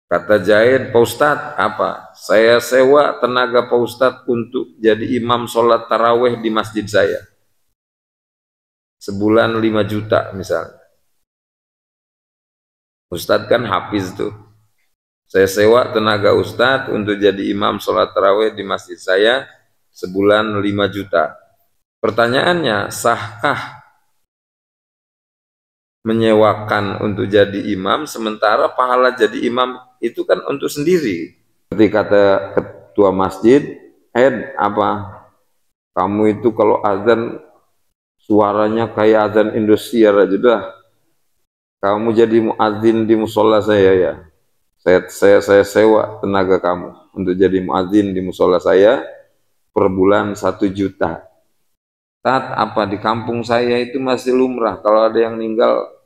Kata Zaid, Pak Ustadz, apa? Saya sewa tenaga Pak Ustadz untuk jadi imam sholat taraweh di masjid saya. Sebulan 5 juta misalnya. Ustadz kan hafiz tuh. Saya sewa tenaga Ustadz untuk jadi imam sholat taraweh di masjid saya sebulan 5 juta. Pertanyaannya, sahkah menyewakan untuk jadi imam sementara pahala jadi imam itu kan untuk sendiri? Seperti kata ketua masjid, apa kamu itu kalau azan suaranya kayak azan Indosiar aja dah. Kamu jadi muadzin di musola saya ya. Saya sewa tenaga kamu untuk jadi muadzin di musola saya per bulan 1 juta. Tat, apa di kampung saya itu masih lumrah kalau ada yang meninggal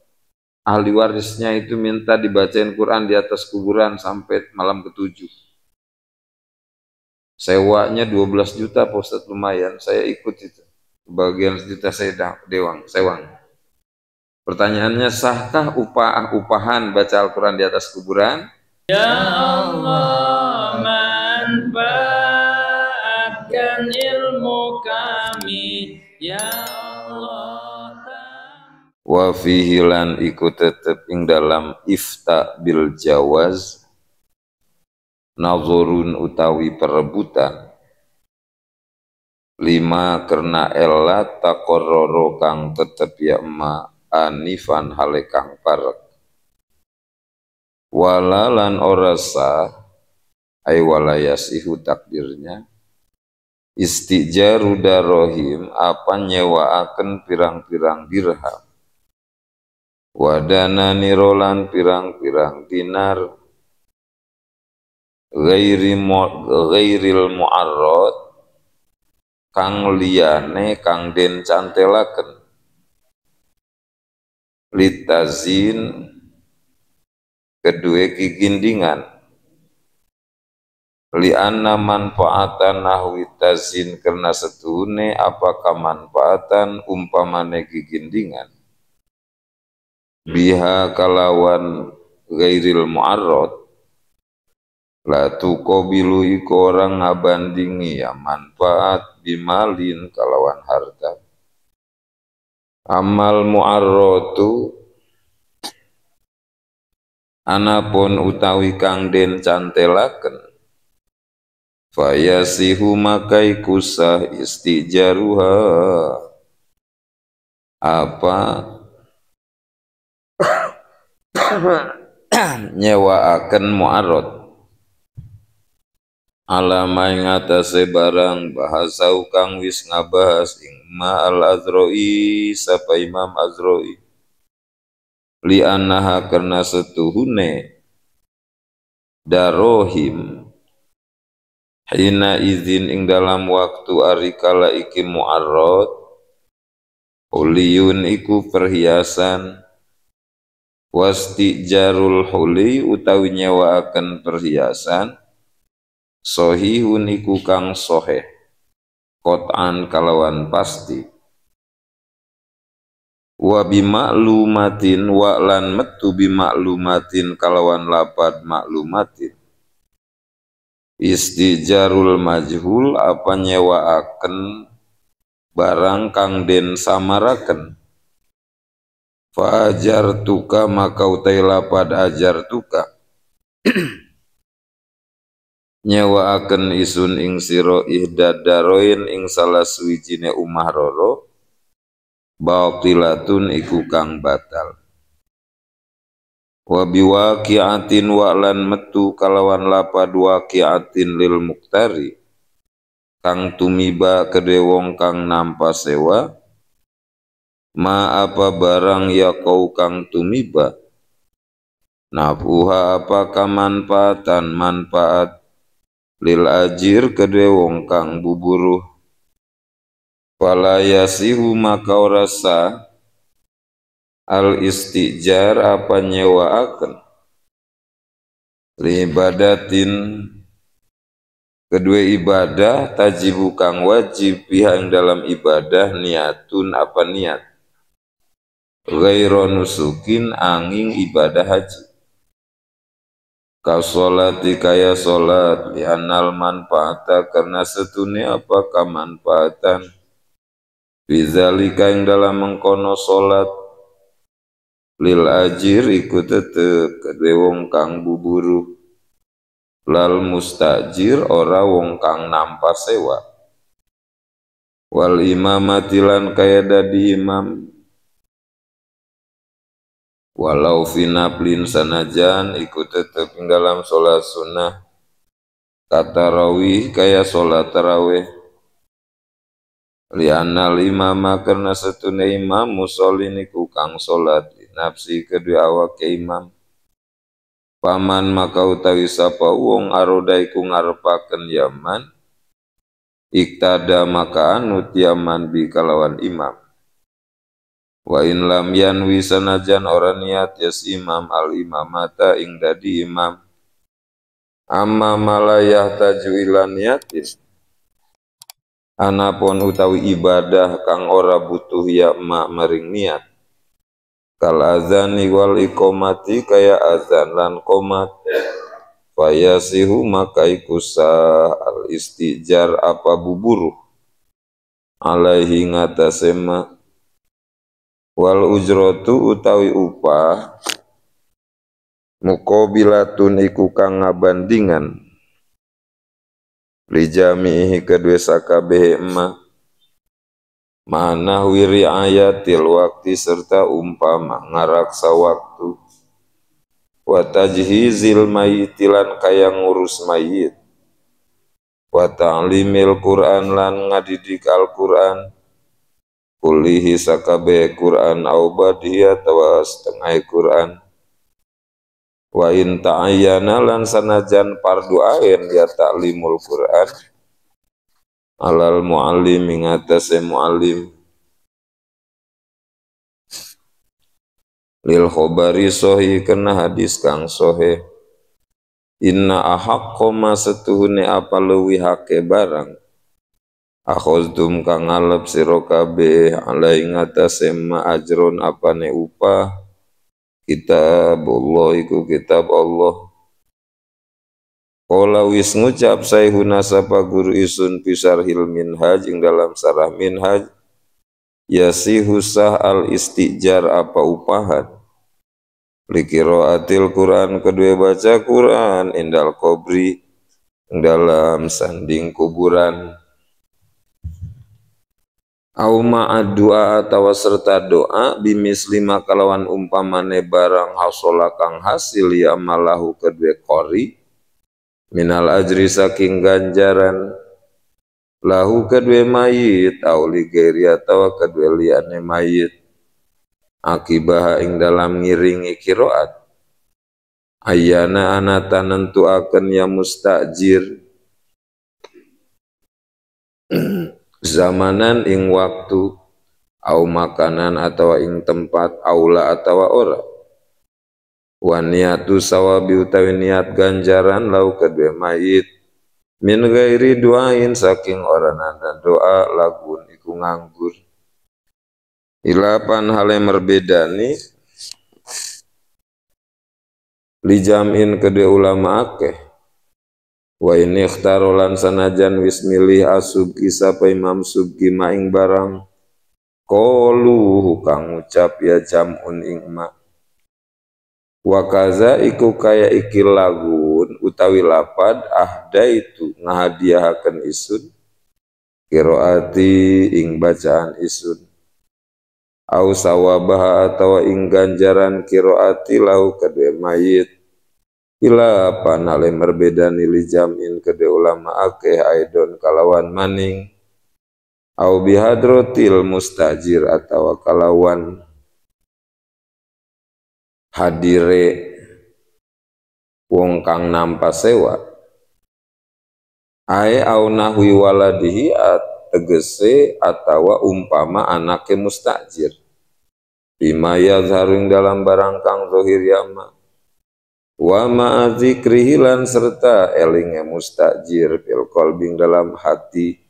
ahli warisnya itu minta dibacain Quran di atas kuburan sampai malam ke-7. Sewanya 12 juta, Pak Ustadz, lumayan. Saya ikut itu. Bagian sejuta saya sewang. Pertanyaannya, sahkah upahan baca Al-Quran di atas kuburan? Ya Allah, manfaatkan ilmu kami, Ya Allah. Wa fihi lan iku tetep ing dalam ifta bil jawaz nazurun utawi perebutan lima karena elat takororo kang tetep ya ma anifan hale kang parek walalan orasa ay walayasihu takdirnya istijaru darohim apa nyewaaken pirang-pirang dirham wadana nirolan pirang-pirang dinar ghairil mu'arrad kang liyane kang den cantelaken litazin kedue kigindingan lianna manfaatan nahwi tazin karena setuhune apakah manfaatan umpamane kigindingan biha kalawan ghairil mu'arrad la tuqabilu iku orang ngabandingi ya manfaat bimalin kalawan harta amal mu'arratu anapun utawi kang den cantelaken fayasihu makai kusah istijaruha apa nyewaaken mu'arrad alama ing atase barang bahasau kang wis ngabahas ing ma al azroi sapa Imam Azroi li annaha karena setuhune darohim hina izin ing dalam waktu arikala iki mu'arrad huliyun iku perhiasan wastijarul huli utawi nyewaaken perhiasan sohihun iku kang soheh qot'an kalawan pasti wa bimaklumatin wa lan metu bimaklumatin kalawan lapad maklumatin istijarul majhul apa nyewaaken barang kang den samaraken fa ajartuka maka utai lapad ajartuka nyewaaken isun ing sira ihdadaroin ing salah suwijine umah roro batilatun iku kang batal wa biwaqi'atin wa lan metu kalawan lapad waqi'atin lil muktari kang tumiba kedhe wong kang nampa sewa ma apa barang ya kau kang tumiba nafuha apa kamanfaatan manfaat lil ajir kedhe wong kang buburuh fala yasihu maka ora sah al istijar apa nyewaaken li ibadatin kedua ibadah tajibu kang wajib pihak dalam ibadah niatun apa niat ghairu nusukin angin ibadah haji Kasolati kaya solat lianal manfaata karena setune apa kamanfaatan bizalika yang dalam mengkono solat lil ajir iku tetep kedue wong kang buburu lal mustajir ora wong kang nampa sewa wal imamatilan kaya dadi imam walau finaplin sanajan iku tetep ing dalam solat sunnah kata rawih kaya solat tarawih lianna imama karena setune imam musholin iku kang solat nafsi kedua awak ke imam paman maka utawi sapa wong aroda iku ngarepaken yaman iktada maka anut yaman bi kalawan imam wa in lam yanwi sanajan ora niat yas imam al imamata ing dadi imam amma malayah taju ilan niatin anapun utawi ibadah kang ora butuh ya mak mering niat kal azani wal iqomati kaya azan lan qomat fayasihu maka ikusa al istijar apa buburu alaihi ngatasema wal ujrotu utawi upah muqabilatun iku kang ngabandingan li jamihi kedue sakabeh emma mana wiri ayatil waktu serta umpama ngaraksa waktu wa tajhizil mayitilan kaya ngurus mayit wa ta'limil Qur'an lan ngadidik Al-Qur'an kulihi sakabeh Qur'an au badiyat wa setengah Qur'an wa in ta'ayyana lan sanajan fardu ain ya ta'limul Qur'an alal muallim ing atase muallim lil khobari sohi kena hadis kang sohe inna ahakko ma setuhune apa leuwih hake barang akhozdum kang ngalep sira kabeh alai ngatasé ma ajron apane upah kitabullah iku kitab Allah qala wis ngucap sayhuna sapa guru isun pisarhil minhaj ing dalam sarah minhaj yasihu sah al istijar apa upahan likiraatil Quran kedua baca Quran indal kubri dalam sanding kuburan au ma'ad doa atau serta doa bimis lima kalawan umpamane barang hasola kang hasil ya malahu kedua qori minal ajri saking ganjaran lahu kedua mayit au ligeri atau kedua liane mayit akibah ing dalam ngiringi kiroat ayana anata nentuaken ya mustajir zamanan ing waktu au makanan atau ing tempat aula atau ora wa niatu sawabi utawi niat ganjaran lau kedua mayit min gairi doain saking ora nanda doa lagun iku nganggur ilapan hal yang merbedani lijamin kedua ulama akeh wa ini ikhtarolan sanajan wis milih asubki sapa imam subki maing barang qalu kang ngucap ya jamun ing ma wa kaza iku kaya iki lagun utawi lapad ahda itu ngahadiahaken isun qiraati ing bacaan isun au sawabah atau ing ganjaran qiraati lau kedue mayit ila panale merbedani li jamin kedue ulama akeh aidon kalawan maning au bihadrotil mustajir atau kalawan hadire wong kang nampa sewa ae au nahwi waladihi tegese atawa umpama anake mustajir bima yazharu dalam barang kang zahir yama wa ma'adzikrihi lan serta elinge mustajir fil qalbi dalam hati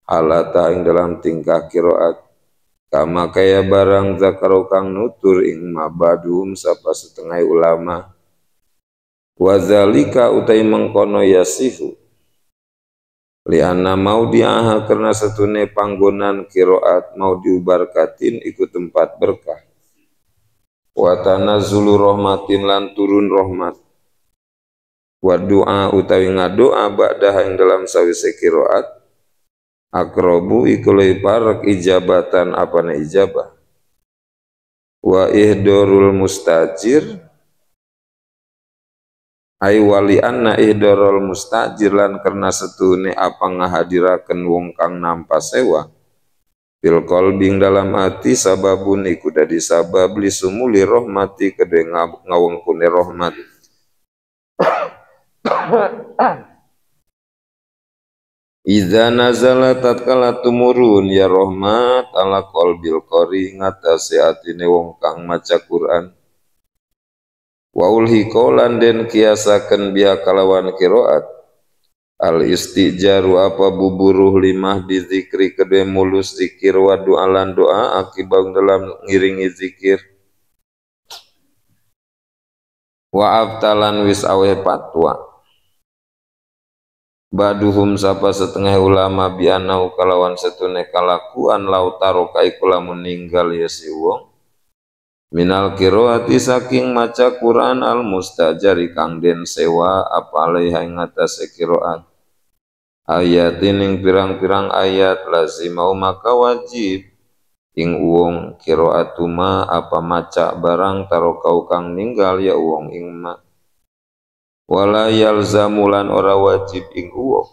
halata ing dalam tingkah qiraat kama kaya barang zakaro kang nutur ing mabadum sapa setengah ulama Wazalika utai mengkono yasihu lianna mau diaha karena setune panggonan kiroat mau diubarkatin ikut tempat berkah wa tanazzulu rahmatin lan turun rahmat wa doa utawi ngadoa ba'daha ing dalam sawise kiroat akrobu iku leuwih parek ijabatan apane ijabah wa ihdorul mustajir ai wali anna ihdarul mustajir lan karena setune apa ngahadiraken wong kang nampa sewa bil qalbing dalam hati sababun iku dadi sabab li sumuli rahmati kedhe ngawengkune rahmat Iza nazala tatkala tumurun ya rahmat ala qalbil qari ngatasi atine wong kang maca Quran wa ulhiqolan den kiasaken biha kalawan qiraat al istijaru apa buburuh limah di zikri kedue mulus zikir wa doalan doa akibang dalam ngiringi zikir wa abtalan wis aweh patwa baduhum sapa setengah ulama bianau kalawan setune kalakuan lautaro kaiku lamun ninggal ya si wong minal qiraati saking maca Quran al mustajari kang den sewa apa alaiha ing atase qiraat ayatin ing pirang-pirang ayat lazimau maka wajib ing wong qiraatuma apa maca barang tarokau kang ninggal ya wong ing ma wala yalzamulan ora wajib ing wong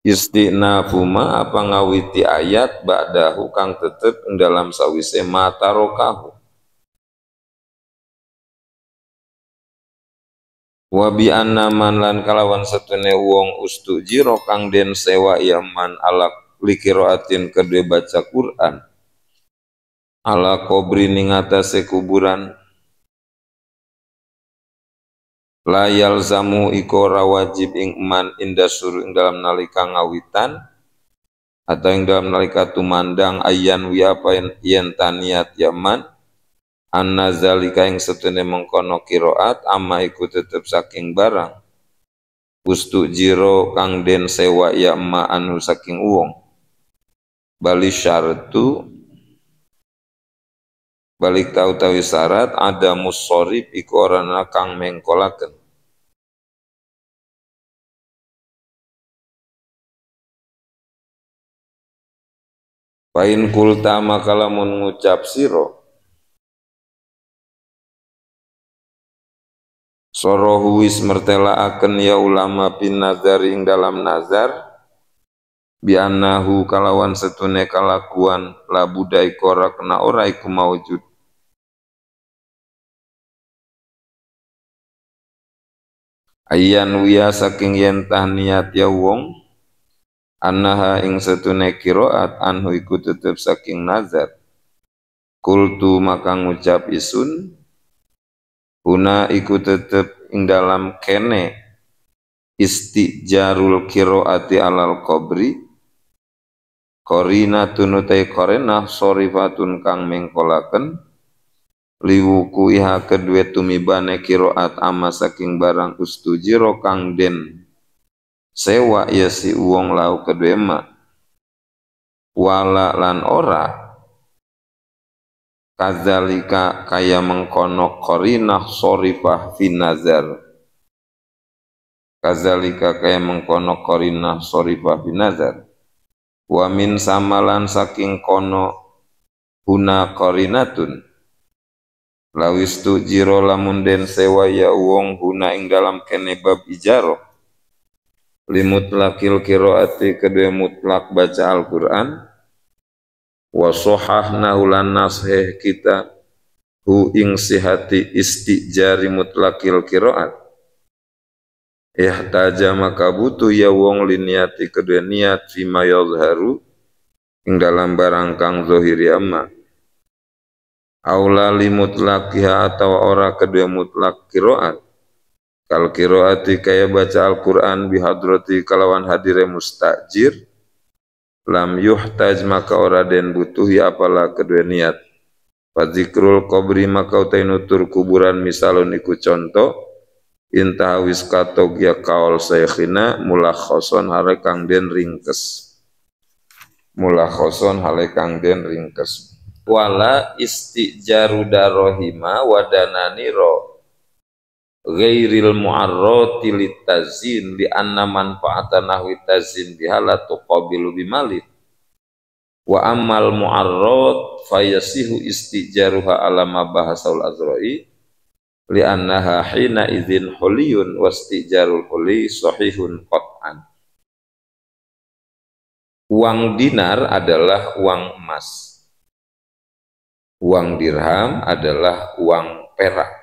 istinafuma apa ngawiti ayat ba'dahu kang tetep ing dalam sawise mata rokahu wa bi anna man lan kalawan setune wong ustujiro kang den sewa yaman ala likiraatin kedue baca Quran ala kubri ning atase kuburan la yalzamu iku ora wajib ing man inda suru ing dalam nalika ngawitan atau ing dalam nalika tumandang ayan wi apa yen taniat yaman anna zalika ing setune mengkono qiraat amma iku tetep saking barang ustu jiro kang den sewa ya ma anu saking wong bali syartu balik tahu-tahu syarat ada musorib iku orana kang mengkolaken pain kulta maka lamun ngucap siro sorohu wis mertelaaken ya ulama bin nazari ing dalam nazar bi'annahu kalawan setune kalakuan la budai kora kena ora iku maujud ayan wiya saking yen niat ya wong annaha ing setune qiraat anhu iku tetep saking nazar kultu maka ngucap isun una iku tetep ing dalam kene istijarul qiraati alal qabri qarinatun utai qarinah sorifatun kang mengkolaken liwuku iha kedue tumibane qiraat ama saking barang ustujiro kang den sewa ya si wong lau kedue ma wala lan ora kadzalika kaya mengkono qarinah sorifah fi nazar kadzalika kaya mengkono qarinah sorifah fi nazar wa min samalan saking kono huna qarinatun lawistu jiro lamun den sewa ya wong huna ing dalam kene bab ijaro limutlakil qiraati kedue mutlak baca Al-Qur'an wa sahahna ulan nashih kita hu ing sihati istijari mutlakil qiraat ihtaja maka butuh ya wong liniati kedua niat fima yadharu ing dalam barang kang zahiri amma aula li mutlaqiha atau ora kedua mutlak qiraat kal qiraati kaya baca Al-Qur'an bihadrati kalawan hadire mustajir lam yuhtaj maka ora den butuh ya apalah kedua niat Fadzikrul qabri maka utai nutur kuburan misalun iku contoh intahawis katogya kaul saykhina mulakhoson hale kang den ringkes. Mulakhoson hale kang den ringkes. Wala istijaru darohima wadanani ro ghairil mu'arrati litazin li anna manfaatan nahwi tazin bihala tuqabilu bimalid. Wa ammal mu'arrad fayasihu istijaruha ala ma bahasaul azra'i li annaha hina idzin huliyun wastijarul huli sahihun qat'an. Uang dinar adalah uang emas, uang dirham adalah uang perak.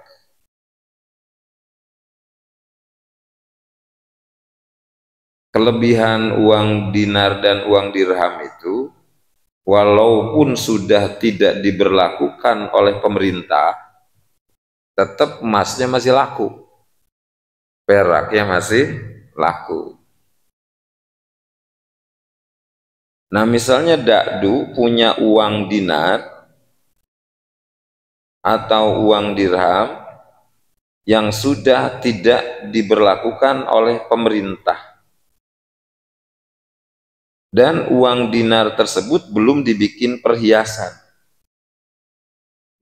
Kelebihan uang dinar dan uang dirham itu walaupun sudah tidak diberlakukan oleh pemerintah, tetap emasnya masih laku, peraknya masih laku. Nah misalnya dakdu punya uang dinar atau uang dirham yang sudah tidak diberlakukan oleh pemerintah, dan uang dinar tersebut belum dibikin perhiasan.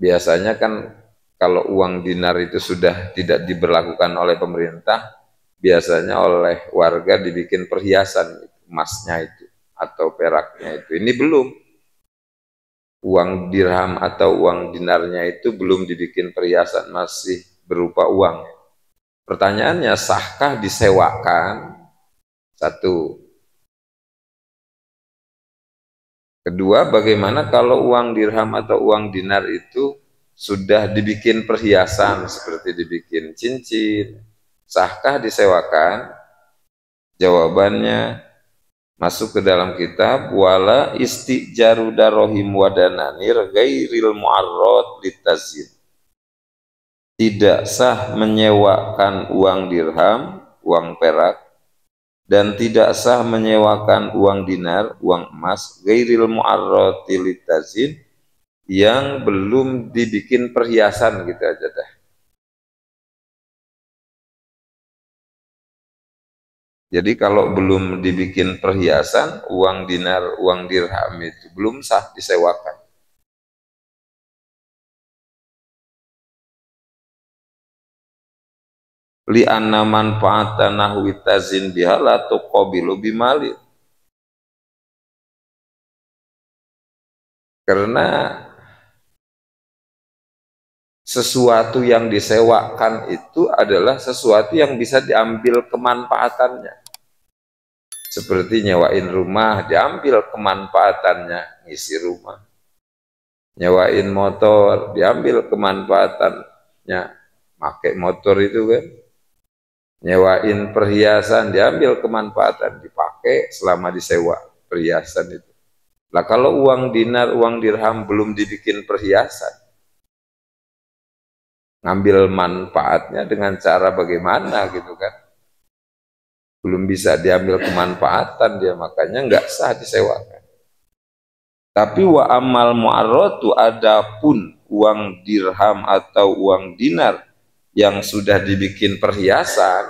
Biasanya kan kalau uang dinar itu sudah tidak diberlakukan oleh pemerintah, biasanya oleh warga dibikin perhiasan, emasnya itu atau peraknya itu. Ini belum. Uang dirham atau uang dinarnya itu belum dibikin perhiasan, masih berupa uang. Pertanyaannya, sahkah disewakan? Satu. Kedua, bagaimana kalau uang dirham atau uang dinar itu sudah dibikin perhiasan seperti dibikin cincin? Sahkah disewakan? Jawabannya masuk ke dalam kitab wala istijaru darohim wadananir ghairil mu'arrad litazin. Tidak sah menyewakan uang dirham, uang perak, dan tidak sah menyewakan uang dinar, uang emas, ghairil mu'arrati litazin, yang belum dibikin perhiasan gitu aja dah. Jadi kalau belum dibikin perhiasan, uang dinar, uang dirham itu belum sah disewakan. Li anna manfaatan nahwi tazin biha la tuqabilu bimali. Karena sesuatu yang disewakan itu adalah sesuatu yang bisa diambil kemanfaatannya. Seperti nyewain rumah, diambil kemanfaatannya, ngisi rumah. Nyewain motor, diambil kemanfaatannya, pakai motor itu kan. Nyewain perhiasan, diambil kemanfaatan, dipakai selama disewa perhiasan itu. Lah kalau uang dinar, uang dirham belum dibikin perhiasan, ngambil manfaatnya dengan cara bagaimana gitu kan? Belum bisa diambil kemanfaatan dia, makanya nggak sah disewakan. Tapi wa amal mu'arratu, adapun uang dirham atau uang dinar yang sudah dibikin perhiasan,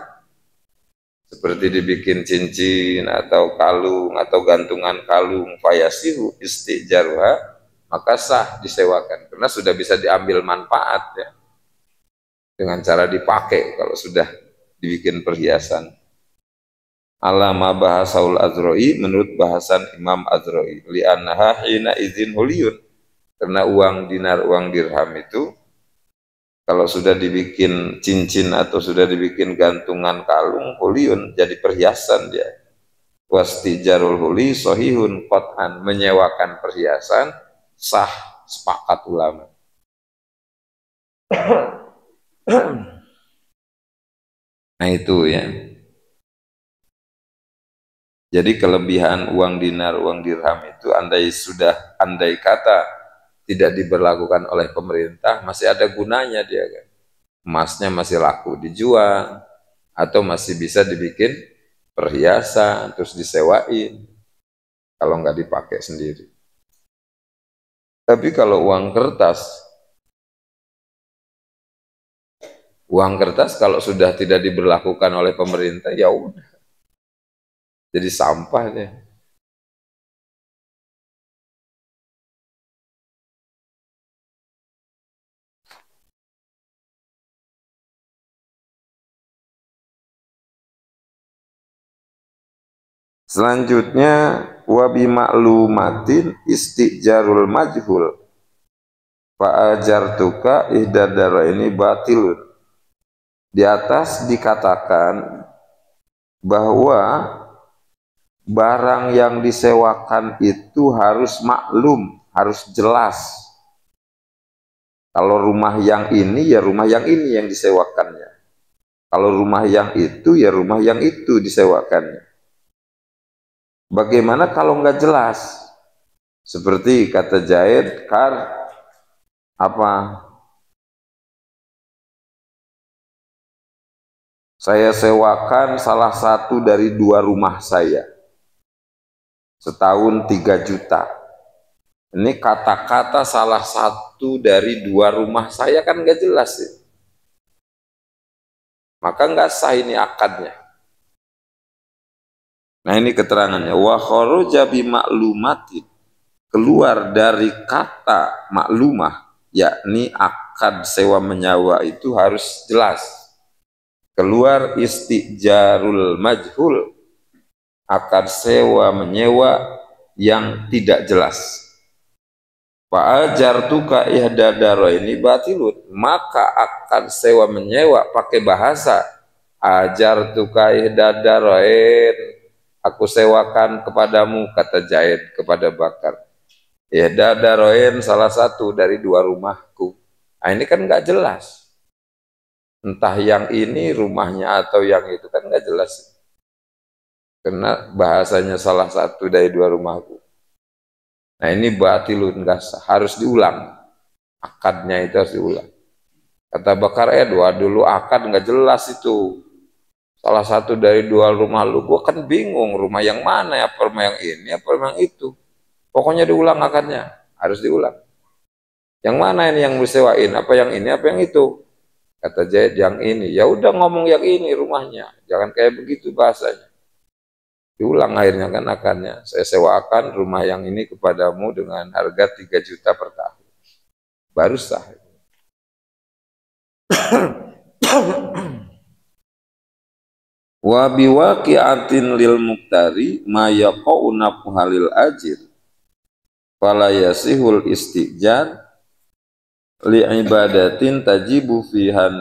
seperti dibikin cincin atau kalung atau gantungan kalung, fayasihu istijaruha, maka sah disewakan karena sudah bisa diambil manfaat ya, dengan cara dipakai kalau sudah dibikin perhiasan. Alama bahasaul Azra'i, menurut bahasan Imam Azra'i, li'annaha hina izin huliyun, karena uang dinar, uang dirham itu kalau sudah dibikin cincin atau sudah dibikin gantungan kalung, huliyun, jadi perhiasan dia. Wastijarul huli sahihun qat'an, menyewakan perhiasan sah, sepakat ulama. Nah itu ya. Jadi kelebihan uang dinar, uang dirham itu andai kata tidak diberlakukan oleh pemerintah, masih ada gunanya dia kan. Emasnya masih laku dijual, atau masih bisa dibikin perhiasan, terus disewain, kalau nggak dipakai sendiri. Tapi kalau uang kertas, Uang kertas kalau sudah tidak diberlakukan oleh pemerintah, ya udah, jadi sampah deh. Selanjutnya wabi maklumatin istijarul majhul fa'ajartuka ihdadara ini batilun. Di atas dikatakan bahwa barang yang disewakan itu harus maklum, harus jelas. Kalau rumah yang ini, ya rumah yang ini yang disewakannya. Kalau rumah yang itu, ya rumah yang itu disewakannya. Bagaimana kalau nggak jelas? Seperti kata Zaid, Kar, apa? Saya sewakan salah satu dari 2 rumah saya. Setahun 3 juta. Ini kata-kata salah satu dari 2 rumah saya kan nggak jelas ya. Maka nggak sah ini akadnya. Nah ini keterangannya. Wa kharaja bi maklumatin, keluar dari kata maklumah, yakni akad sewa menyewa itu harus jelas. Keluar istijarul majhul, akad sewa menyewa yang tidak jelas. Fa'ajartuka ihdadaro ini batilun, maka akad sewa menyewa pakai bahasa ajartuka ihdadaroin, aku sewakan kepadamu, kata Zaid kepada Bakar. Ihdadaroin, salah satu dari 2 rumahku. Nah, ini kan nggak jelas. Entah yang ini rumahnya atau yang itu kan nggak jelas. Karena bahasanya salah satu dari 2 rumahku. Nah ini batilun, nggak sah, harus diulang. Akadnya itu harus diulang. Kata Bakar, dulu akad nggak jelas itu. Salah satu dari 2 rumah lu, gua kan bingung rumah yang mana ya, apa rumah yang ini, apa rumah yang itu. Pokoknya diulang akadnya, harus diulang. Yang mana ini yang disewain, apa yang ini, apa yang itu? Kata Zaid, yang ini. Ya udah ngomong yang ini rumahnya, jangan kayak begitu bahasanya. Diulang akhirnya kan akadnya. Saya sewakan rumah yang ini kepadamu dengan harga 3 juta per tahun. Baru sah. Wa biwaqi'atin lil muqtari ma yaqau halil ajir fala yasihul istijar li ibadatin tajibu fiha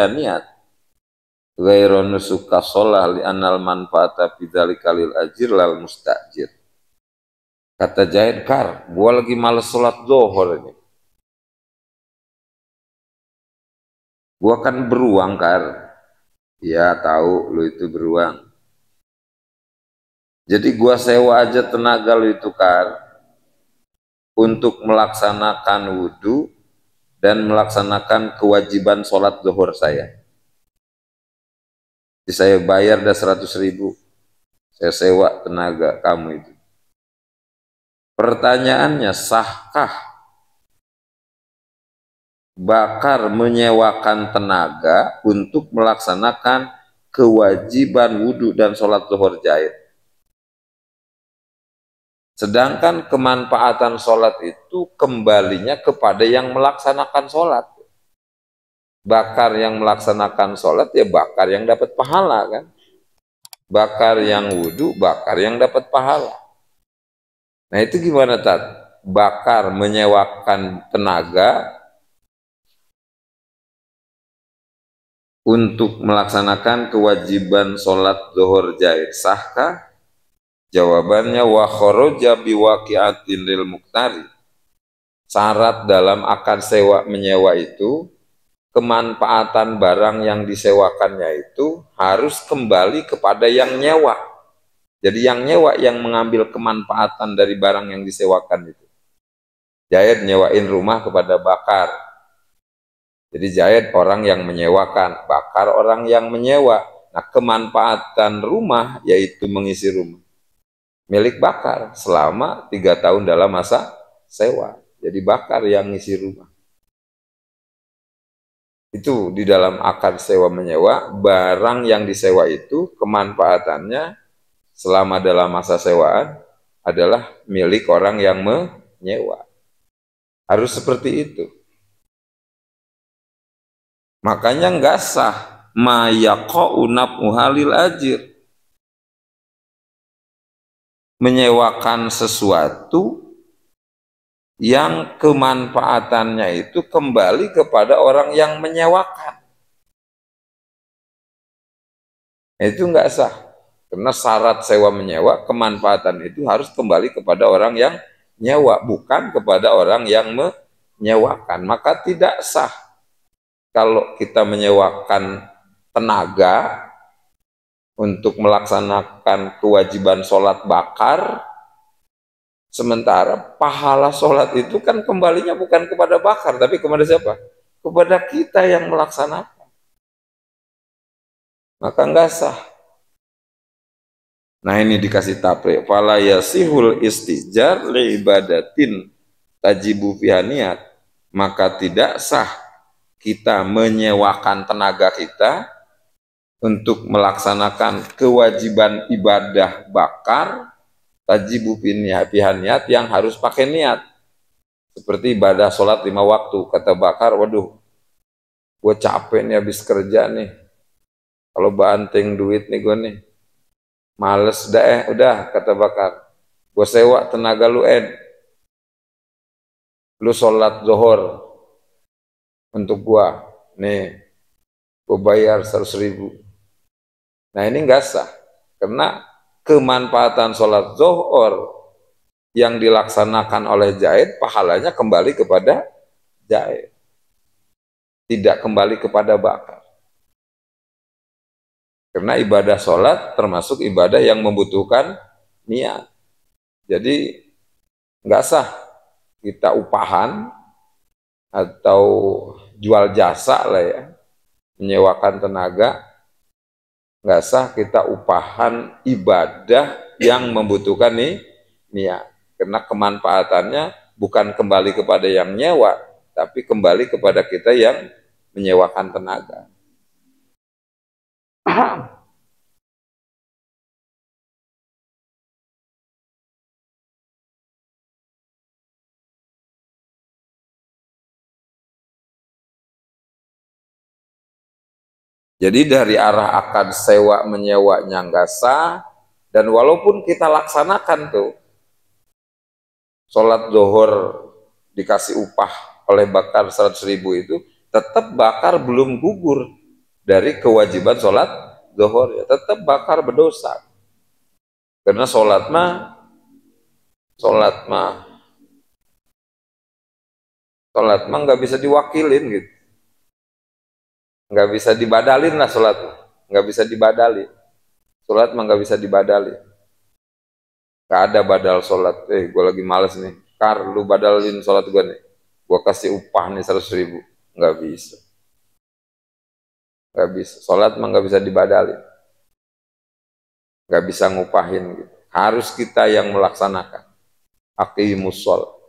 niat ghairu nusuka shalah li anal manfaata bidzalika lil ajir lal mustajir. Kata Zaid, Kar, gua lagi males sholat zuhur ini. Gua kan beruang, Kar. Ya tahu lu itu beruang. Jadi gua sewa aja tenaga lu itu, Kar, untuk melaksanakan wudhu dan melaksanakan kewajiban sholat zuhur saya. Jadi saya bayar dah 100.000. Saya sewa tenaga kamu itu. Pertanyaannya, sahkah Bakar menyewakan tenaga untuk melaksanakan kewajiban wudhu dan sholat zuhur Zaid? Sedangkan kemanfaatan sholat itu kembalinya kepada yang melaksanakan sholat. Bakar yang melaksanakan sholat, ya Bakar yang dapat pahala kan. Bakar yang wudhu, Bakar yang dapat pahala. Nah itu gimana Tat? Bakar menyewakan tenaga untuk melaksanakan kewajiban sholat zuhur Zaid, sahkah? Jawabannya wa kharaja biwaqi'atin lil muqtari. Syarat dalam akad sewa menyewa itu, kemanfaatan barang yang disewakannya itu harus kembali kepada yang nyewa. Jadi yang nyewa yang mengambil kemanfaatan dari barang yang disewakan itu. Zaid nyewain rumah kepada Bakar. Jadi Zaid orang yang menyewakan, Bakar orang yang menyewa. Nah kemanfaatan rumah yaitu mengisi rumah milik Bakar selama 3 tahun dalam masa sewa. Jadi Bakar yang ngisi rumah. Itu di dalam akad sewa menyewa, barang yang disewa itu kemanfaatannya selama dalam masa sewaan adalah milik orang yang menyewa. Harus seperti itu. Makanya nggak sah mayaqa'u naf'uhalil ajir. Menyewakan sesuatu yang kemanfaatannya itu kembali kepada orang yang menyewakan. Itu nggak sah. Karena syarat sewa menyewa, kemanfaatan itu harus kembali kepada orang yang nyewa, bukan kepada orang yang menyewakan. Maka tidak sah kalau kita menyewakan tenaga untuk melaksanakan kewajiban sholat bakar, sementara pahala sholat itu kan kembalinya bukan kepada bakar, tapi kepada siapa? Kepada kita yang melaksanakan. Maka nggak sah. Nah ini dikasih taprik. Fala yasihul istijar li ibadatin tajibu fiha niat. Maka tidak sah kita menyewakan tenaga kita untuk melaksanakan kewajiban ibadah bakar tajibu fiha niat yang harus pakai niat. Seperti ibadah sholat 5 waktu. Kata bakar, waduh, gue capek nih habis kerja nih. Kalau banting duit nih gue nih. Males dah udah kata bakar. Gue sewa tenaga lu lu sholat zuhur untuk gua. Nih, gue bayar 100.000. Nah ini nggak sah. Karena kemanfaatan sholat zuhur yang dilaksanakan oleh jahit, pahalanya kembali kepada jahit. Tidak kembali kepada bakar. Karena ibadah sholat termasuk ibadah yang membutuhkan niat. Jadi nggak sah kita upahan atau jual jasa lah ya, menyewakan tenaga. Nggak sah kita upahan ibadah yang membutuhkan niat. Karena kemanfaatannya bukan kembali kepada yang nyewa, tapi kembali kepada kita yang menyewakan tenaga. Jadi dari arah akad sewa menyewanya nggak sah, dan walaupun kita laksanakan tuh sholat zuhur dikasih upah oleh bakar 100.000 itu, tetap bakar belum gugur dari kewajiban sholat zuhur, ya tetap bakar berdosa. Karena sholat mah nggak bisa diwakilin gitu. Nggak bisa dibadalin lah sholat, nggak bisa dibadalin. Sholat mah nggak bisa dibadalin. Nggak ada badal sholat. Gue lagi males nih. Lu badalin sholat gue nih. Gue kasih upah nih 100.000. Nggak bisa. Nggak bisa. Sholat mah nggak bisa dibadalin. Nggak bisa ngupahin gitu. Harus kita yang melaksanakan. Aqimus sholat.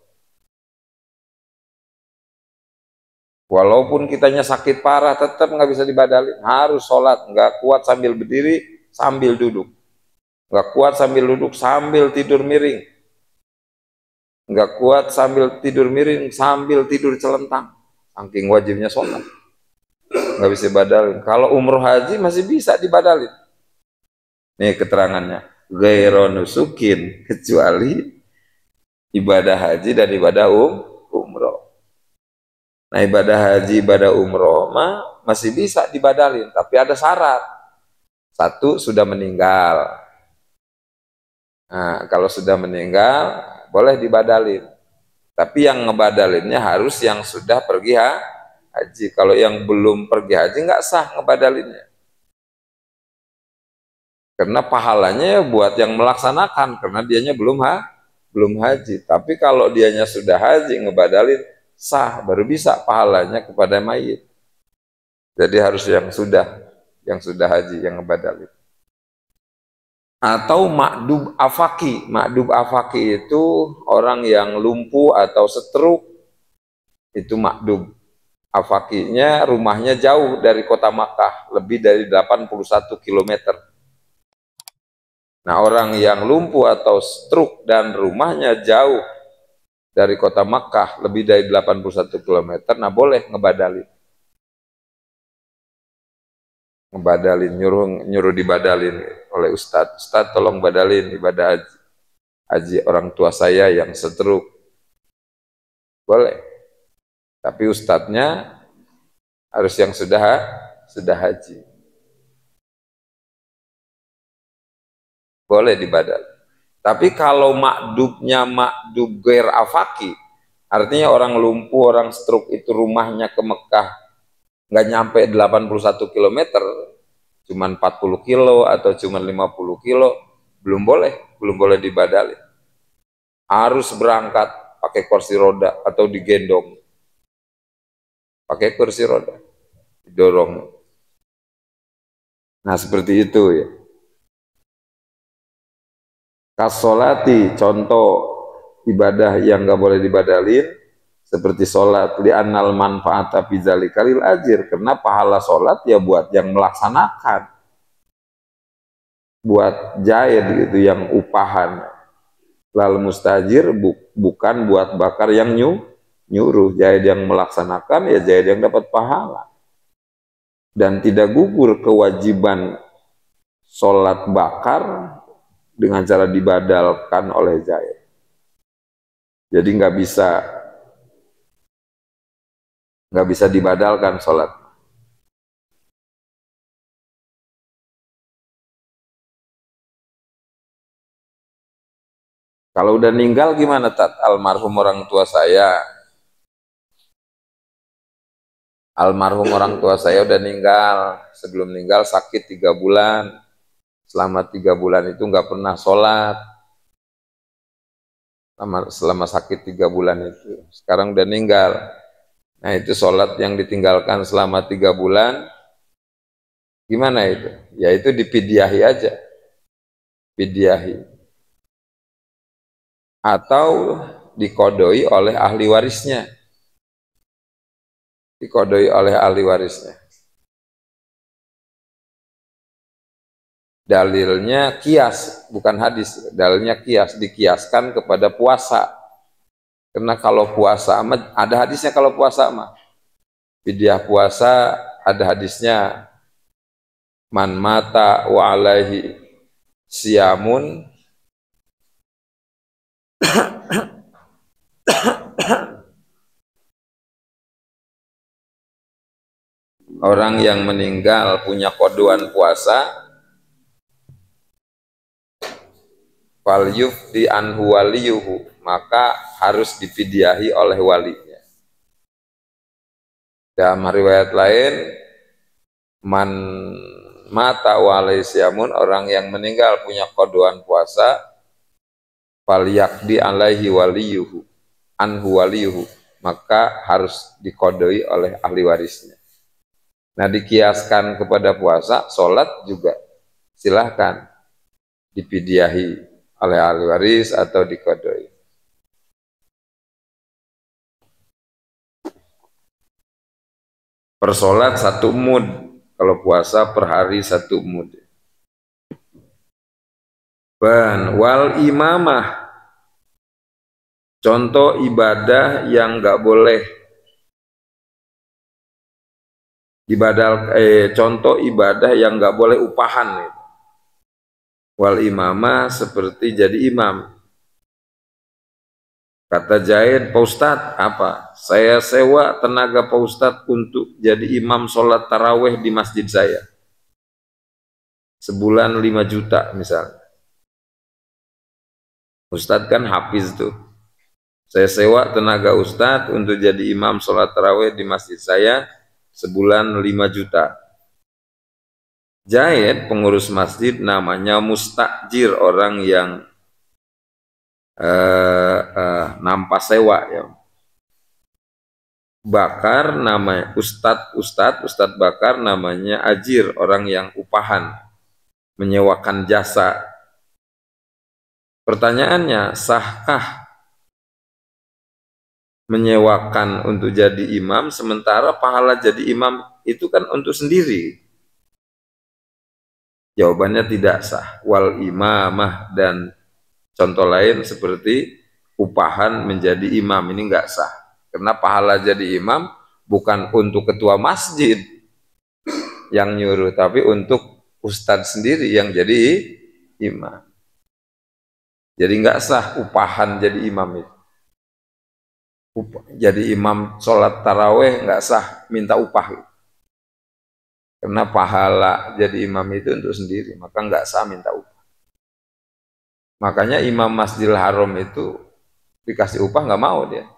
Walaupun kitanya sakit parah, tetap nggak bisa dibadalin. Harus sholat, nggak kuat sambil berdiri, sambil duduk. Nggak kuat sambil duduk, sambil tidur miring. Nggak kuat sambil tidur miring, sambil tidur celentang. Saking wajibnya sholat. Nggak bisa dibadalin. Kalau umroh haji masih bisa dibadalin. Nih keterangannya. Ghairu nusukin, kecuali ibadah haji dan ibadah umroh. Nah ibadah haji, ibadah umroh mah masih bisa dibadalin, tapi ada syarat. Satu, sudah meninggal. Nah kalau sudah meninggal, boleh dibadalin. Tapi yang ngebadalinnya harus yang sudah pergi haji. Kalau yang belum pergi haji nggak sah ngebadalinnya. Karena pahalanya buat yang melaksanakan, karena dianya belum haji. Tapi kalau dianya sudah haji ngebadalin, sah, baru bisa pahalanya kepada mayit. Jadi harus yang sudah haji yang ngebadalin. Atau makdub afaki. Makdub afaki itu orang yang lumpuh atau stroke, itu makdub. Afakinya rumahnya jauh dari kota Makkah, lebih dari 81 km. Nah, orang yang lumpuh atau stroke dan rumahnya jauh dari kota Makkah, lebih dari 81 km, nah boleh ngebadalin. Ngebadalin, nyuruh dibadalin oleh Ustadz. Ustadz tolong badalin ibadah haji, haji orang tua saya yang stroke. Boleh. Tapi ustadznya harus yang sudah haji. Boleh dibadal. Tapi kalau makdubnya makdub gair afaki, artinya orang lumpuh, orang stroke itu rumahnya ke Mekah nggak nyampe 81 km, cuman 40 kilo atau cuman 50 kilo, belum boleh dibadalin. Harus berangkat pakai kursi roda atau digendong. Pakai kursi roda, didorong. Nah, seperti itu ya. Kasolati, contoh ibadah yang nggak boleh dibadalin, seperti sholat, li'annal manfaata fi dzalikalil ajir, karena pahala sholat ya buat yang melaksanakan, buat jahid gitu, yang upahan. Lal mustajir, bukan buat bakar yang nyuruh. Jahid yang melaksanakan ya jahid yang dapat pahala. Dan tidak gugur kewajiban sholat bakar dengan cara dibadalkan oleh jahid. Jadi nggak bisa dibadalkan sholat. Kalau udah meninggal gimana, Tat? Almarhum orang tua saya. Almarhum orang tua saya udah meninggal. Sebelum meninggal sakit 3 bulan. Selama 3 bulan itu nggak pernah sholat. Selama sakit 3 bulan itu. Sekarang udah meninggal. Nah, itu sholat yang ditinggalkan selama 3 bulan. Gimana itu? Ya itu dipidyahi aja. Pidyahi. Atau dikodoi oleh ahli warisnya. Dikodoi oleh ahli warisnya. Dalilnya kias, bukan hadis. Dalilnya kias, dikiaskan kepada puasa. Karena kalau puasa, ada hadisnya kalau puasa mah. Fidyah puasa ada hadisnya. Man mata wa alaihi siyamun orang yang meninggal punya kodoan puasa, fal yufdi anhu waliyuhu, maka harus dipidyahi oleh walinya. Dalam riwayat lain, man mata wa alaihi siyamun, orang yang meninggal punya kodoan puasa, fal yakdi alaihi waliyuhu anhu waliyuhu, maka harus dikodoi oleh ahli warisnya. Nah, dikiaskan kepada puasa, sholat juga silahkan dipidyahi oleh ahli waris atau dikodoi. Per sholat 1 mud, kalau puasa per hari 1 mud. Wal imamah, contoh ibadah yang nggak boleh contoh ibadah yang nggak boleh upahan. Wal imamah seperti jadi imam. Kata Jaid, Pak Ustadz, apa? Saya sewa tenaga Pak Ustadz untuk jadi imam sholat taraweh di masjid saya. Sebulan 5 juta misalnya. Ustadz kan hafiz tuh. Saya sewa tenaga Ustadz untuk jadi imam sholat taraweh di masjid saya. Sebulan 5 juta. Jaid, pengurus masjid, namanya mustajir, orang yang nampas sewa ya. Bakar namanya Ustadz Bakar namanya ajir, orang yang upahan, menyewakan jasa. Pertanyaannya, sahkah menyewakan untuk jadi imam, sementara pahala jadi imam itu kan untuk sendiri. Jawabannya tidak sah. Wal imamah, dan contoh lain seperti upahan menjadi imam, ini nggak sah. Karena pahala jadi imam bukan untuk ketua masjid yang nyuruh, tapi untuk ustadz sendiri yang jadi imam. Jadi nggak sah upahan jadi imam itu. Jadi imam sholat taraweh nggak sah minta upah. Karena pahala jadi imam itu untuk sendiri, maka nggak sah minta upah. Makanya imam Masjidil Haram itu dikasih upah nggak mau dia.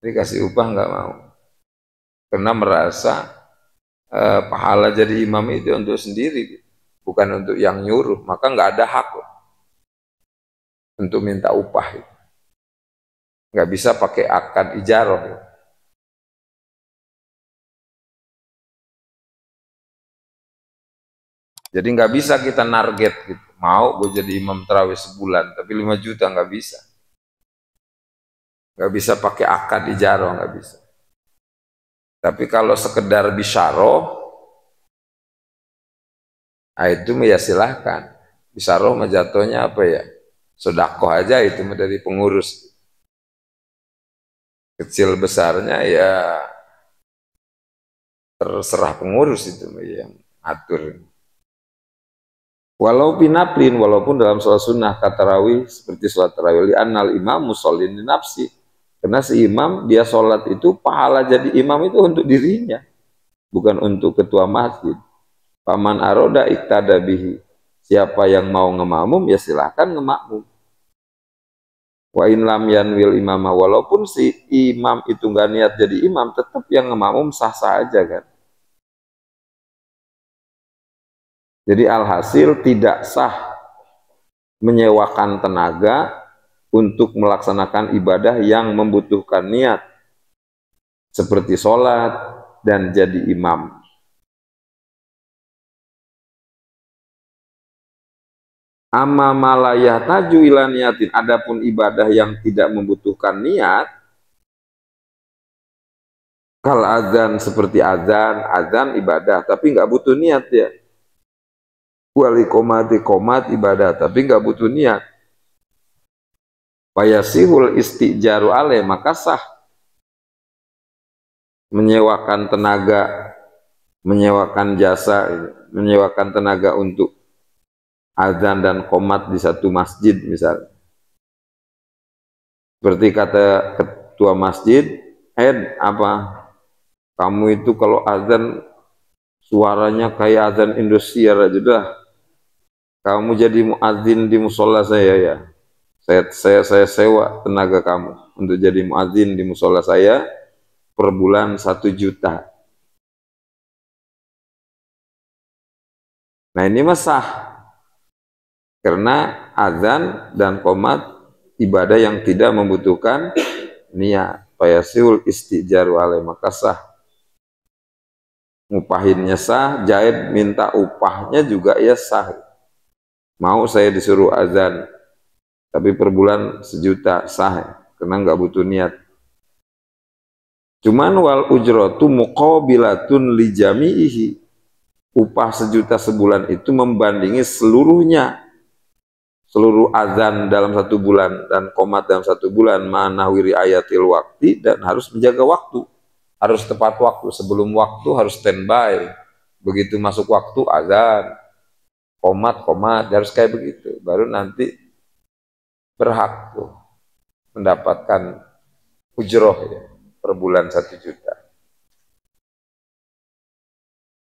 Dikasih upah nggak mau. Karena merasa pahala jadi imam itu untuk sendiri, bukan untuk yang nyuruh, maka nggak ada hak untuk minta upah. Nggak bisa pakai akad ijaroh. Jadi nggak bisa kita target gitu. Mau gue jadi imam tarawih sebulan, tapi 5 juta nggak bisa. Nggak bisa pakai akad ijaroh, nggak bisa. Tapi kalau sekedar bisyarah, itu ya silahkan. Bisyarah mah jatuhnya apa ya? Sedekah aja itu dari pengurus. Kecil besarnya ya terserah pengurus itu yang atur. Walau pinaprin, walaupun dalam sholat sunnah kata tarawih seperti sholat tarawih, annal imam musallin li nafsi, karena si imam dia sholat itu pahala jadi imam itu untuk dirinya, bukan untuk ketua masjid. Paman aroda iktada bihi, siapa yang mau ngemamum ya silahkan ngemakmum. Wa in lam yanwil imamah, walaupun si imam itu nggak niat jadi imam, tetap yang ngemamum sah-sah aja kan. Jadi alhasil tidak sah menyewakan tenaga untuk melaksanakan ibadah yang membutuhkan niat seperti sholat dan jadi imam. Amma malayah taju ila niatin, adapun ibadah yang tidak membutuhkan niat, kal azan seperti azan ibadah tapi nggak butuh niat ya. Wali komat ibadah tapi nggak butuh niat. Fayasihul istijaru alaih, maka sah menyewakan tenaga, menyewakan jasa, menyewakan tenaga untuk azan dan qomat di satu masjid misalnya. Seperti kata ketua masjid, kamu itu kalau azan suaranya kayak azan Indosiar aja dah. Kamu jadi muadzin di musola saya ya. Saya sewa tenaga kamu untuk jadi muadzin di musola saya per bulan 1 juta. Nah ini sah karena azan dan qomat ibadah yang tidak membutuhkan niat. Fayasiul istijaru alaih, maka sah. Ngupahinnya sah, jahit minta upahnya juga ya sah. Mau saya disuruh azan, tapi per bulan 1 juta, sah, karena nggak butuh niat. Cuman wal ujratu muqabilatun li jami'ihi, upah 1 juta sebulan itu membandingi seluruhnya, seluruh azan dalam 1 bulan dan qomat dalam 1 bulan, manahwiri ayatil waktu, dan harus menjaga waktu, harus tepat waktu, sebelum waktu harus standby, begitu masuk waktu azan, qomat harus kayak begitu, baru nanti berhak tuh mendapatkan ujroh ya, per bulan 1 juta.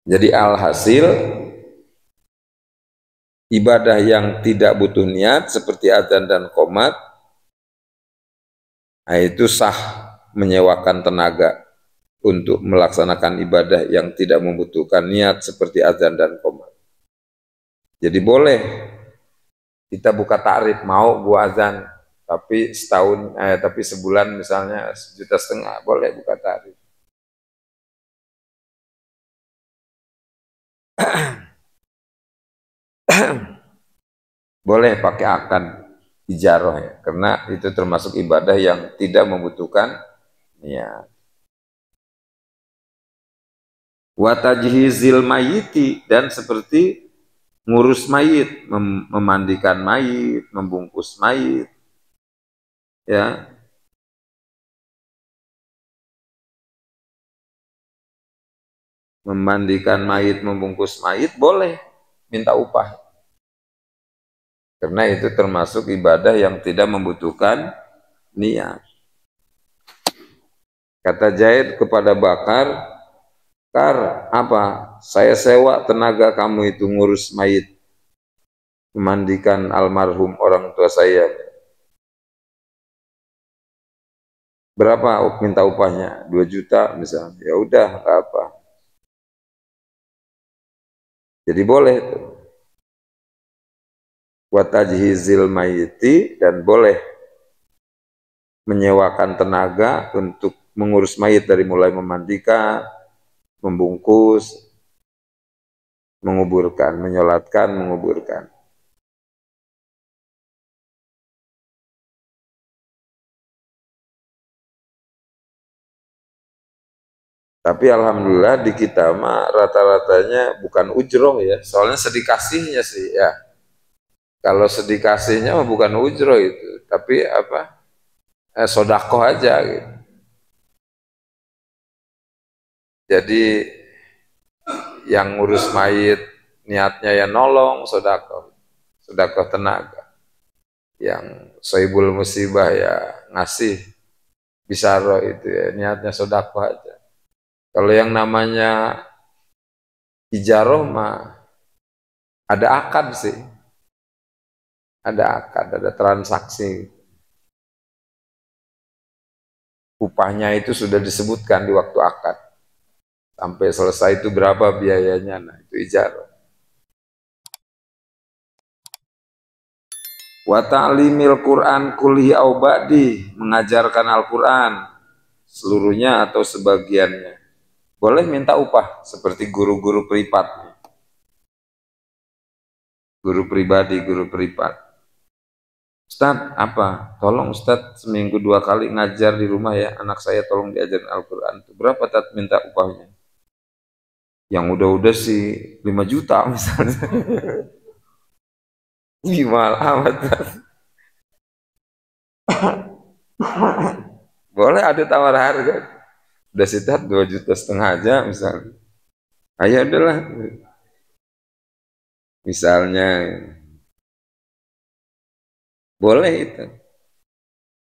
Jadi alhasil ibadah yang tidak butuh niat seperti adzan dan qomat, nah itu sah menyewakan tenaga untuk melaksanakan ibadah yang tidak membutuhkan niat seperti adzan dan qomat. Jadi boleh kita buka takrif, mau gua azan tapi tapi sebulan misalnya 1,5 juta, boleh buka takrif. Boleh pakai akad ijarah ya, karena itu termasuk ibadah yang tidak membutuhkan niat. Wa tajhizil mayiti, dan seperti ngurus mayit, memandikan mayit, membungkus mayit, ya. Memandikan mayit, membungkus mayit boleh minta upah. Karena itu termasuk ibadah yang tidak membutuhkan niat. Kata Zaid kepada Bakar, Kar, apa? Saya sewa tenaga kamu itu ngurus mayit, memandikan almarhum orang tua saya. Berapa minta upahnya? 2 juta misalnya. Ya udah, nggak apa. Jadi boleh itu. Wa tajhizil mayiti, dan boleh menyewakan tenaga untuk mengurus mayit dari mulai memandikan, membungkus, menguburkan, menyolatkan, menguburkan. Tapi alhamdulillah di kita mah rata-ratanya bukan ujroh ya, soalnya sedikasihnya sih ya. Kalau sedikasihnya mah bukan ujroh itu, tapi apa? Sodakoh aja gitu. Jadi yang ngurus mayit niatnya ya nolong, sodakoh, sodakoh tenaga. Yang sohibul musibah ya ngasih, bisaro itu ya niatnya sodakoh aja. Kalau yang namanya ijaroh mah ada akad sih, ada akad, ada transaksi. Upahnya itu sudah disebutkan di waktu akad. Sampai selesai itu berapa biayanya, nah itu ijarah. Wa ta'limil Qur'an kulli au ba'di, mengajarkan Al-Qur'an seluruhnya atau sebagiannya. Boleh minta upah seperti guru-guru privat. Guru pribadi, guru privat. Ustaz, apa? Tolong Ustaz seminggu 2 kali ngajar di rumah ya, anak saya tolong diajarin Al-Qur'an. Berapa Tat minta upahnya? Yang udah-udah sih 5 juta misalnya. Gimana amat? Boleh ada tawar harga. Udah sekitar 2,5 juta aja misalnya. Ayo udahlah. Misalnya boleh itu.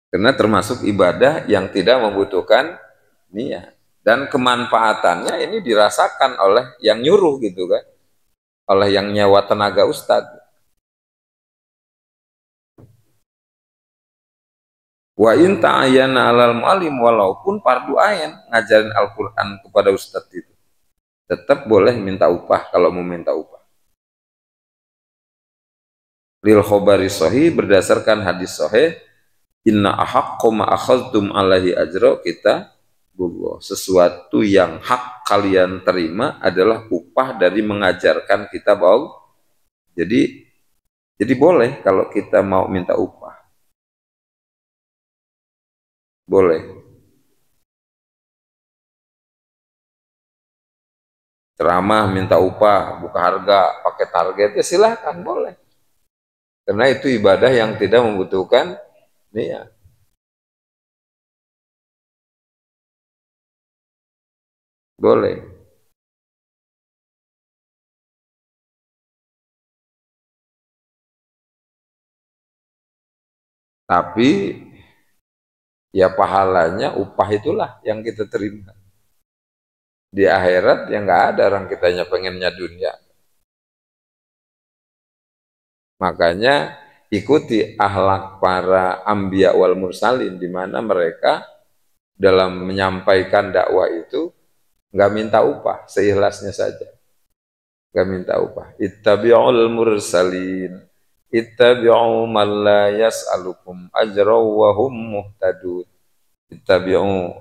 Karena termasuk ibadah yang tidak membutuhkan niat. Dan kemanfaatannya ini dirasakan oleh yang nyuruh gitu kan. Oleh yang nyewa tenaga ustadz. Wa in ta'ayyana 'alal mu'allim, walaupun fardu ain ngajarin Al-Qur'an kepada ustadz itu. Tetap boleh minta upah kalau mau minta upah. Lil khobari sahih, berdasarkan hadis sahih, inna ahaqqu ma akhadtum alaihi ajra kita bullah. Sesuatu yang hak kalian terima adalah upah dari mengajarkan kitab Allah. Jadi boleh kalau kita mau minta upah. Boleh. Ceramah minta upah, buka harga, pakai target, ya silahkan, boleh. Karena itu ibadah yang tidak membutuhkan niat. Boleh. Tapi ya pahalanya upah itulah yang kita terima. Di akhirat ya nggak ada orang kitanya pengennya dunia. Makanya ikuti akhlak para ambiya wal mursalin, di mana mereka dalam menyampaikan dakwah itu nggak minta upah, seikhlasnya saja. Nggak minta upah. Ittabi'ul mursalin, ittabi'u man la yas'alukum ajra wa hum muhtadun. Ittabi'u,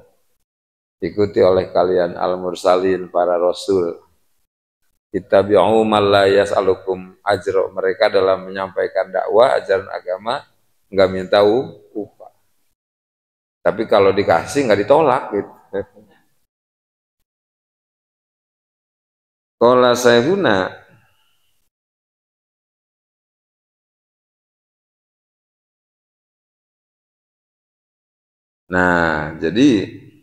ikuti oleh kalian al-mursalin, para rasul. Ittabi'u man la yas'alukum ajra, mereka dalam menyampaikan dakwah ajaran agama nggak minta upah. Tapi kalau dikasih nggak ditolak gitu. Qala Syekhuna, nah, jadi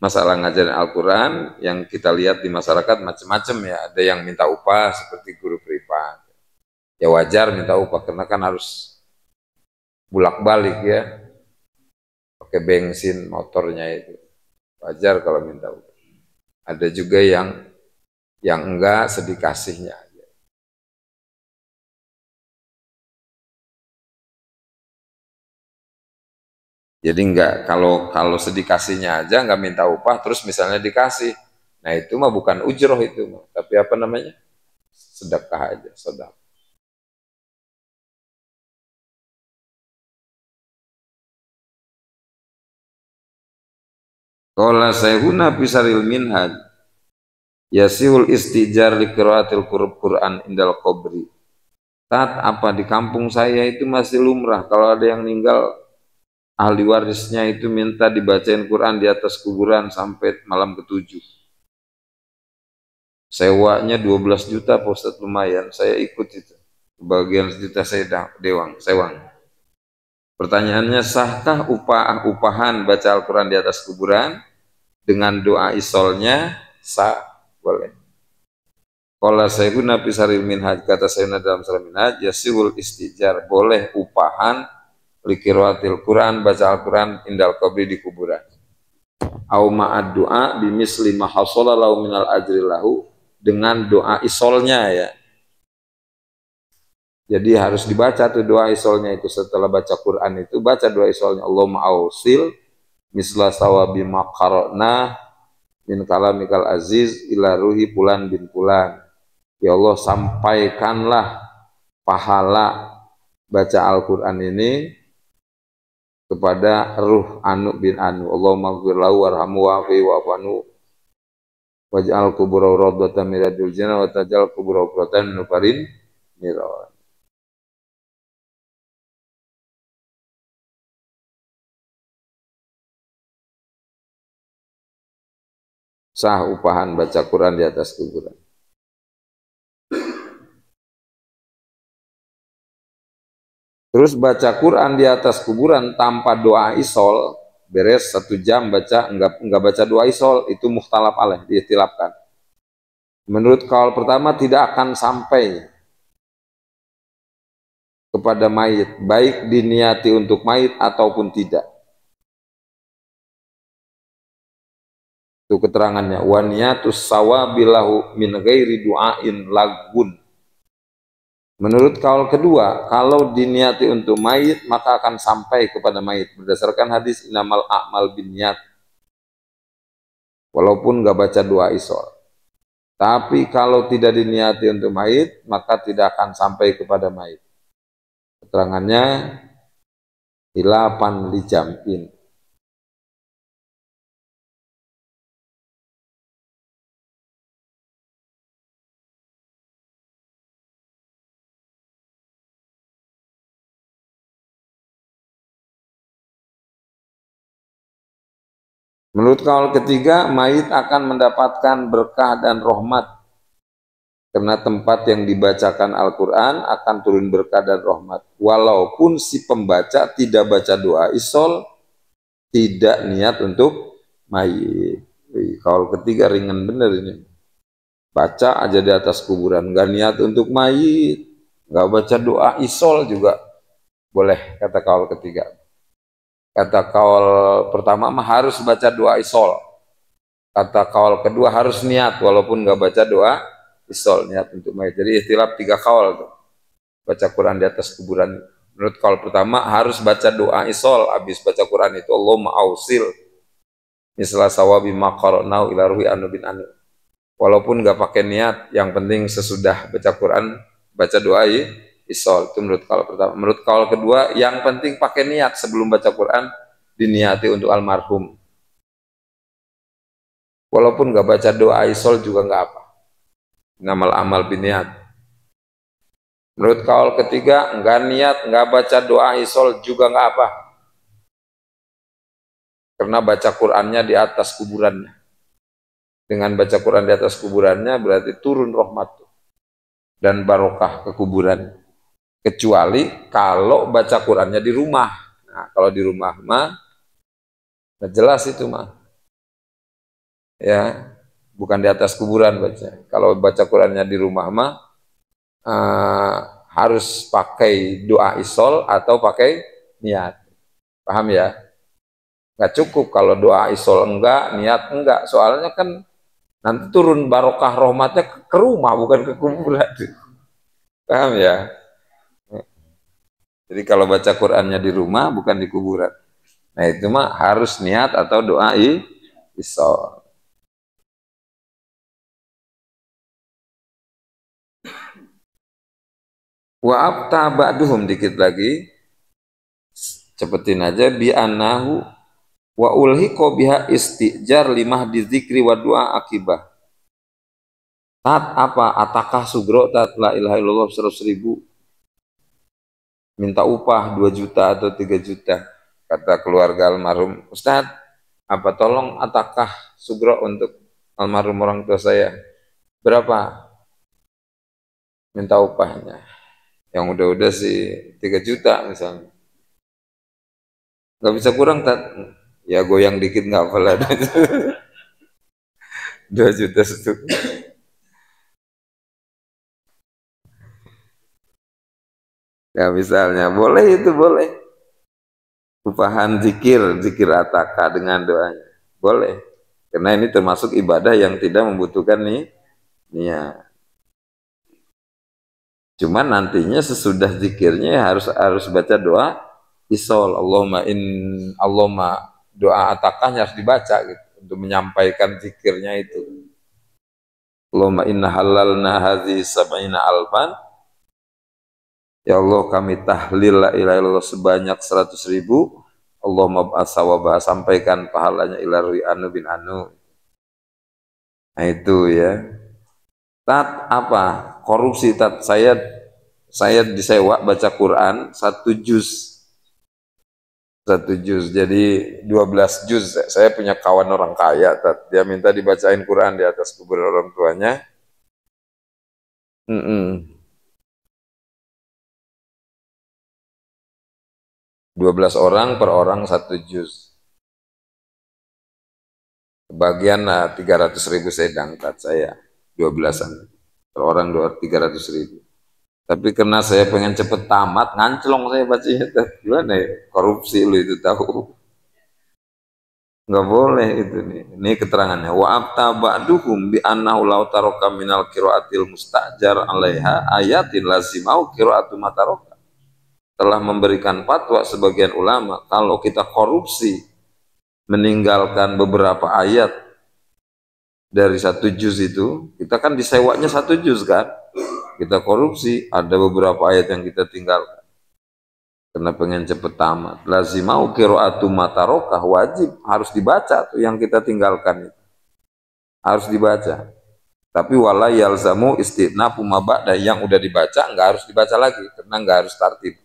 masalah ngajarin Al-Quran yang kita lihat di masyarakat macam-macam ya. Ada yang minta upah seperti guru privat. Ya wajar minta upah karena kan harus bulak-balik ya, pakai bensin motornya itu. Wajar kalau minta upah. Ada juga yang enggak sedikasihnya aja. Jadi enggak, kalau sedikasihnya aja enggak minta upah terus misalnya dikasih. Nah, itu mah bukan ujroh itu mah, tapi apa namanya? Sedekah aja, sedekah. Qala Syekhuna Fisaril Minhaj, yasihul istijar li qiraatil Qur'an indal qabri. Tat apa di kampung saya itu masih lumrah kalau ada yang meninggal ahli warisnya itu minta dibacain Quran di atas kuburan sampai malam ketujuh. Sewanya 12 juta Pak Ustadz, lumayan. Saya ikut itu. Bagian sejuta saya sewang. Pertanyaannya, sahkah upahan baca Al-Quran di atas kuburan dengan doa isolnya? Sah, boleh. Qala Syekhuna Fisaril Minhaj, kata Syekhuna dalam Sarah Minhaj, yasihul istijar, boleh upahan likirwatil Quran, baca Al-Quran indal qabri di kuburan. Au ma'ad doa bimisli ma hasala lahu minal ajri lahu, dengan doa isolnya ya. Jadi harus dibaca tuh doa isolnya itu setelah baca Quran itu, baca doa isolnya, Allahumma ausil misla sawabi maqarna min kalamikal aziz ila ruhi pulan bin pulan. Ya Allah, sampaikanlah pahala baca Al-Quran ini kepada ruh Anu bin Anu. Allahumma ghfir lahu warhamhu wa'afi wa'afanu waj'al kubura rawdatan min riyadil jannah wa taj'al kubura qurratan min nufarin mirawan. Sah upahan baca Quran di atas kuburan. Terus baca Quran di atas kuburan tanpa doa isol, beres 1 jam baca, enggak baca doa isol, itu mukhtalaf alaih, diikhtilafkan. Menurut kaul pertama tidak akan sampai kepada mayit, baik diniati untuk mayit ataupun tidak. Itu keterangannya, wa niyatus sawabilahu min ghairi du'ain lagun. Menurut kaul kedua, kalau diniati untuk mayit maka akan sampai kepada mayit berdasarkan hadis innamal a'mal binniyat. Walaupun nggak baca doa isol. Tapi kalau tidak diniati untuk mayit maka tidak akan sampai kepada mayit. Keterangannya ilapan lijam'in. Menurut kaul ketiga, mayit akan mendapatkan berkah dan rahmat karena tempat yang dibacakan Al-Quran akan turun berkah dan rahmat. Walaupun si pembaca tidak baca doa isol, tidak niat untuk mayit. Kaul ketiga ringan bener ini. Baca aja di atas kuburan, nggak niat untuk mayit, nggak baca doa isol juga boleh, kata kaul ketiga. Kata kaul pertama mah harus baca doa isol. Kata kaul kedua harus niat walaupun nggak baca doa isol, niat untuk mayit. Jadi ikhtilaf 3 kaul tuh. Baca Quran di atas kuburan. Menurut kaul pertama harus baca doa isol, habis baca Quran itu Allahumma ausil misla sawabi maqarnau ila ruhi Anu bin Anu. Walaupun nggak pakai niat, yang penting sesudah baca Quran baca doa isol. Itu menurut kaul pertama. Menurut kaul kedua, yang penting pakai niat sebelum baca Quran, diniati untuk almarhum. Walaupun nggak baca doa isol juga nggak apa. Ngamal amal biniat. Menurut kaul ketiga, enggak niat, enggak baca doa isol juga enggak apa. Karena baca Qur'annya di atas kuburannya. Dengan baca Quran di atas kuburannya berarti turun rahmat dan barokah ke kuburan. Kecuali kalau baca Qurannya di rumah. Nah, kalau di rumah mah nah jelas itu mah. Ya, bukan di atas kuburan baca. Kalau baca Qurannya di rumah mah eh, harus pakai doa isol atau pakai niat. Paham ya? Nggak cukup kalau doa isol enggak, niat enggak. Soalnya kan nanti turun barokah rahmatnya ke rumah bukan ke kuburan. Paham ya? Jadi kalau baca Qur'annya di rumah bukan di kuburan. Nah itu mah harus niat atau doa isol. Wa abta ba'duhum dikit lagi. Cepetin aja bi anahu wa ulhiqo biha istijar limah di zikri wa doa akibah. Tat apa atakah sugro tat la ilaha illallah 100.000 minta upah 2 juta atau 3 juta kata keluarga almarhum. Ustaz, apa tolong atakah sugro untuk almarhum orang tua saya? Berapa minta upahnya? Yang udah-udah sih 3 juta misalnya. Nggak bisa kurang tat. Ya goyang dikit nggak apa lah. 2 juta satu. Ya misalnya boleh itu boleh. Upahan zikir, zikir ataka dengan doanya. Boleh. Karena ini termasuk ibadah yang tidak membutuhkan nih niat. Cuman nantinya sesudah zikirnya harus baca doa isol. Allahumma doa atakahnya harus dibaca gitu untuk menyampaikan zikirnya itu. Allahumma inna halalna hadhi sab'ina alfan. Ya Allah kami tahlil la ilaha illallah sebanyak 100.000. Allahumma ba'asawabah sampaikan pahalanya ila anu bin anu. Nah itu ya. Tat apa? Korupsi tat saya disewa baca Quran 1 juz. 1 juz. Jadi 12 juz. Saya punya kawan orang kaya tat. Dia minta dibacain Quran di atas kubur orang tuanya. 12 orang per orang 1 juz. Kebagian 300.000 sedang tat saya 12-an per orang 300.000. Tapi karena saya pengen cepet tamat, nganclong saya bacanya. Gimana ya? Korupsi lu itu tahu. Nggak boleh itu nih. Ini keterangannya. Wa abta ba'duhum bi annahu law taraka minal qiraatil mustajar 'alaiha ayatin lazimau qiraatu mataroka. Telah memberikan fatwa sebagian ulama kalau kita korupsi meninggalkan beberapa ayat dari 1 juz itu, kita kan disewanya 1 juz kan, kita korupsi, ada beberapa ayat yang kita tinggalkan karena pengen cepet tamat. Lazimau qiraatu matarokah, wajib harus dibaca tuh yang kita tinggalkan itu harus dibaca. Tapi wala yalzamu istinafu ma ba'da, yang udah dibaca nggak harus dibaca lagi karena nggak harus tartib.